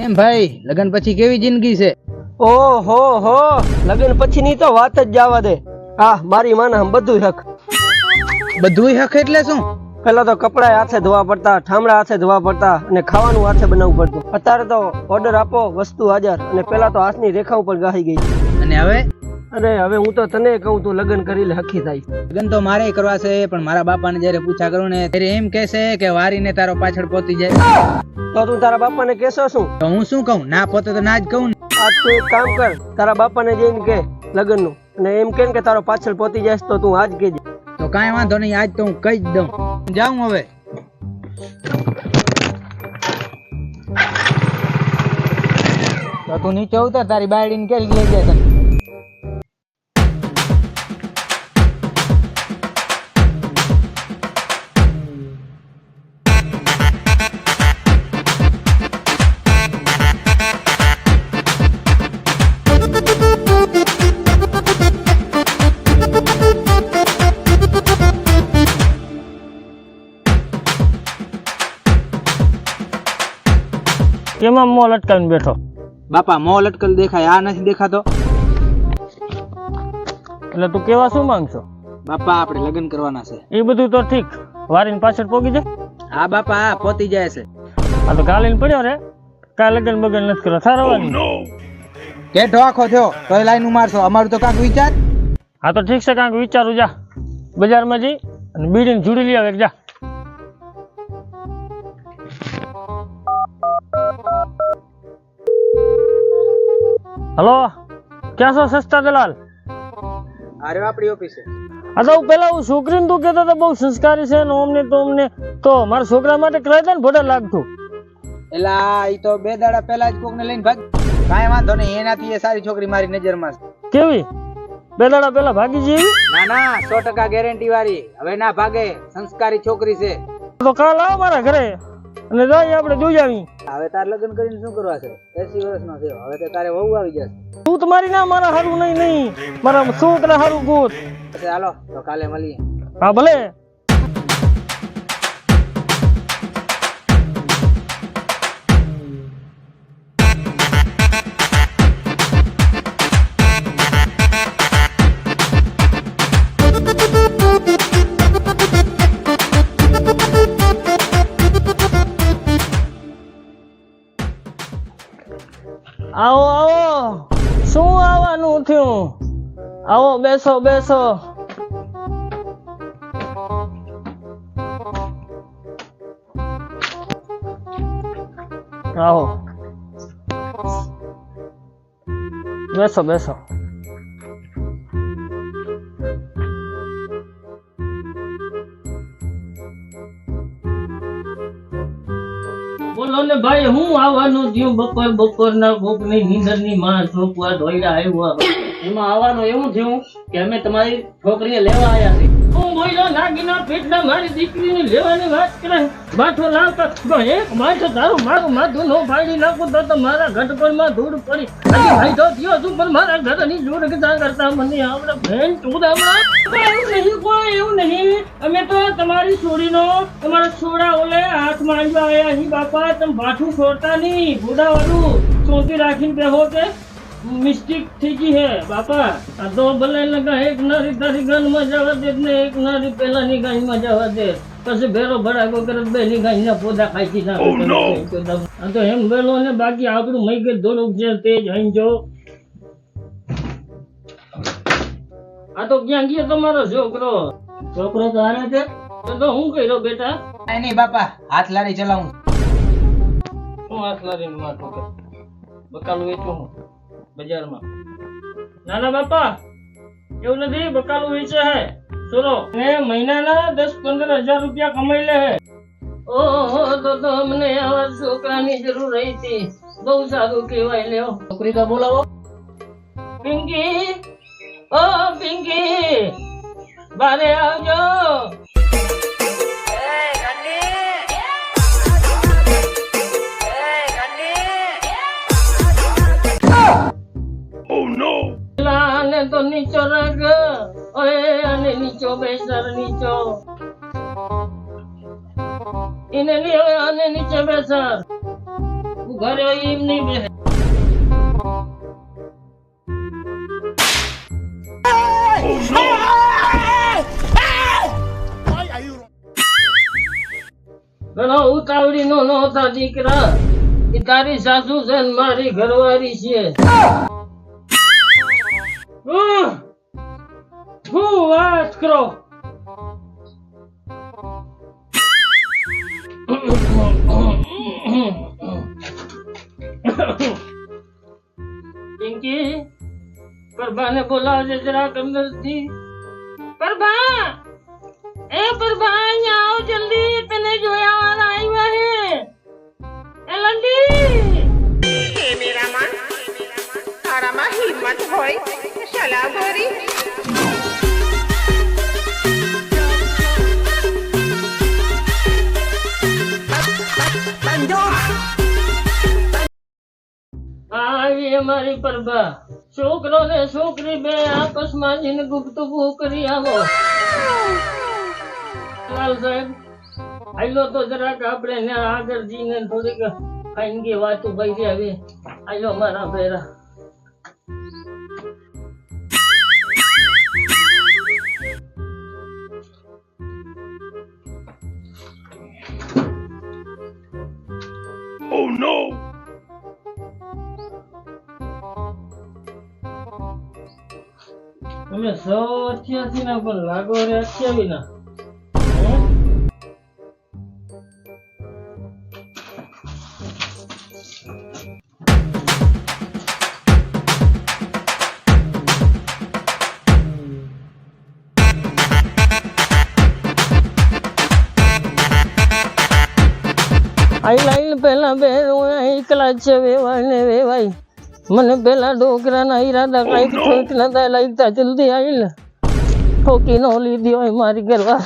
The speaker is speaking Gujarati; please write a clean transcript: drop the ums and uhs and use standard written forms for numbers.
એમ ભાઈ લગન પછી કેવી જિંદગી છે? ઓહો હો, લગ્ન પછી ની તો વાત જ જવા દે. હા, મારી માને બધું હક. બધુંય હક એટલે શું? પેલા તો કપડા હાથે ધોવા પડતા, ઠામડા હાથે ધોવા પડતા અને ખાવાનું હાથે બનાવવું પડતું. અત્યારે તો ઓર્ડર આપો, વસ્તુ હાજર, અને પેલા તો હાથની રેખા ઉપર ગાહી ગઈ. અને હવે? અરે હવે હું તો તને કહું, તું લગ્ન કરી લે, હખી થાય. લગન તો મારે કરવા છે, પણ મારા બાપાને જયારે પૂછા કરું ને ત્યારે એમ કહેશે કે વારીને તારો પાછળ પોતી જાય. તો તું તારા બાપાને કહેશો શું? તો હું શું કહું? ના પોતે તો ના જ કહું ને. આજ તું એક કામ કર, તારા બાપાને જઈને કે લગ્નનું, અને એમ કે તારો પાછળ પોતી જાય તો તું આજ કહેજે. તો કાંઈ વાંધો નહીં, આજ તો હું કહી જ દઉં. જાઉં હવે. તો તું નીચે ઉતર, તારી બાયડીને કે લઈ જાય તને. એમાં મોં લટકાવીને બેઠો. બાપા મોં લટકલ દેખાય, આ નથી દેખાતો? એટલે તું કેવા શું માંગશો? બાપા આપણે લગ્ન કરવાના છે. એ બધું તો ઠીક, વારીને પાછળ પોગી જાય. હા બાપા, હા પોતી જાય છે. આ તો ગાલીને પડ્યો રે, કાંઈ લગ્ન બગન નથી કરવા સારવાની. કેઠો આખો થયો તોય લાઈન મારશો, અમારું તો કાંઈક વિચાર. હા તો ઠીક છે, કાંઈક વિચારું. જા બજારમાં જઈ અને બીડીને જુડી લઈ આવે. જા. હલો, ક્યાં છો સસ્તા દલાલ? અરે આપણી ઓફિસે. હા તો પેલા હું છોકરીને તું કહેતો તો બહુ સંસ્કારી છે ને અમને તો અમને તો મારા છોકરા માટે કરાવી દે ને, ભોડા લાગતું. એલા ઈ તો 2 દાડા પહેલા જ કોકને લઈને ભાગ. કાંઈ વાંધો નહીં, એનાથી એ સારી છોકરી મારી નજરમાં છે. કેવી? 2 દાડા પહેલા ભાગી જેવી? ના ના, 100% ગેરંટી વાળી. હવે ના ભાગે, સંસ્કારી છોકરી છે. તો કાલ આવ મારા ઘરે અને જઈએ આપણે જોઈ આવી. હવે તાર લગ્ન કરીને શું કરવા છે? 80 વર્ષનો થયો, હવે તો તારે વહુ આવી જશે. તું તમારી ના, મારા હારું નહીં, મારા છોકરા હારું ગોત. પછી હાલો તો કાલે મળીએ. હા ભલે. આવો આવો, શું આવવાનું થયું? આવો બેસો બેસો. આવો બેસો બેસો. બોલો ને ભાઈ, હું આવવાનું થયું? બપોરના ભૂખની નીંદરની માં છોકવા ધોઈડા આવ્યો. એમાં આવવાનું એવું થયું કે અમે તમારી છોકરીને લેવા આવ્યા છીએ. હું બોલ્યો નાગીના પેટના મારી દીકરીને લેવાની વાત કરે. માથું લાવતા તો એક માથું તારું મારું માથું નો ફાડી નાખું તો મારા ઘટપણમાં ધૂળ પડી. ભાઈ તો થયો છું, પણ મારા ઘરની જોડ કીધા કરતા મને આપણે ભેન ચૂદામણા. એવું નહીં. અમે તો તમારી છોડીનો તમારા છોડા ઓલે હાથમાં આવ્યા અહીં. બાપા તમે પાછું છોડતા નહીં, ઘોડાવાળું ચોથી રાખીને બેહો કે મિસ્ટેક થઈ ગઈ હે બાપા. આ તો ભલે લગા એક નારી તારી ગાનમાં જવા દે ને એક નારી પેલાની ગાયમાં જવા દે, પછી ભેરો ભડાકો કરે, બેની ગાયના પોદા ખાઈ નાખે. આ તો એમ બેલો ને બાકી આપણું મઈ કે દોડું છે તે જ અહીં જો. આ તો ક્યાં ગયો તમારો છોકરો? છોકરો તો હારે છે. તો હું કર્યો બેટા? કાંઈ નહીં બાપા, હાથ લારી ચલાવું. હું હાથ લારીને માથું કે બકાલું વેચું હું બજારમાં. ના ના બાપા, એવું નથી. બકાલું વેચે હે સુરો ને મહિનાના 10-15 હજાર રૂપિયા કમાઈ લે હે. ઓહો, તો અમને આવા છોકરાની જરૂર રહી હતી. બહુ સારું કહેવાય. લ્યો છોકરી તો બોલાવો. પિંકી, ઓ પિંકી, બારે આવજો. આને તો નીચો રાખ. ઓય આને નીચો બેસર, નીચો. એને લ્યો, આને નીચે બેસર. ઘરે હોય એમ નહીં બેસે. ઘણો ઉતાવળી નો નહોતા દીકરા. એ તારી સાસુ છે ને મારી ઘરવાળી છે. શું વાત કરો. પિંકી, પ્રભાને બોલાવજે જરાક અંદરથી. પ્રભા, એ પ્રભા અહીંયા આવ જલ્દી, તને જોયા વાળા આવ્યા હે. એ લંડી, હે મેરા માં, તારામાં હિંમત હોય તો સલાહ ભરી. આવી અમારી પ્રભા. છોકરો ને છોકરી બે આપસમાં જઈને ગુપ્તગુ કરી આવો. લાલ સાહેબ, આયલો તો જરાક આપણે ને આગળ જઈને થોડીક ખાનગી વાતો કરી આવી. આયલો મારા ભેરા. તમે 188 ના પણ લાગો રે 28 ના. આઈ લાઈન પેલા બે એકલા જ છે વેવાય ને વેવાય. મને પેલા ડોકરાના ઈરાદા કઈક ઠોક નતા લાગતા. જલ્દી આવી ઠોકી નો લીધી હોય મારી ઘરવા.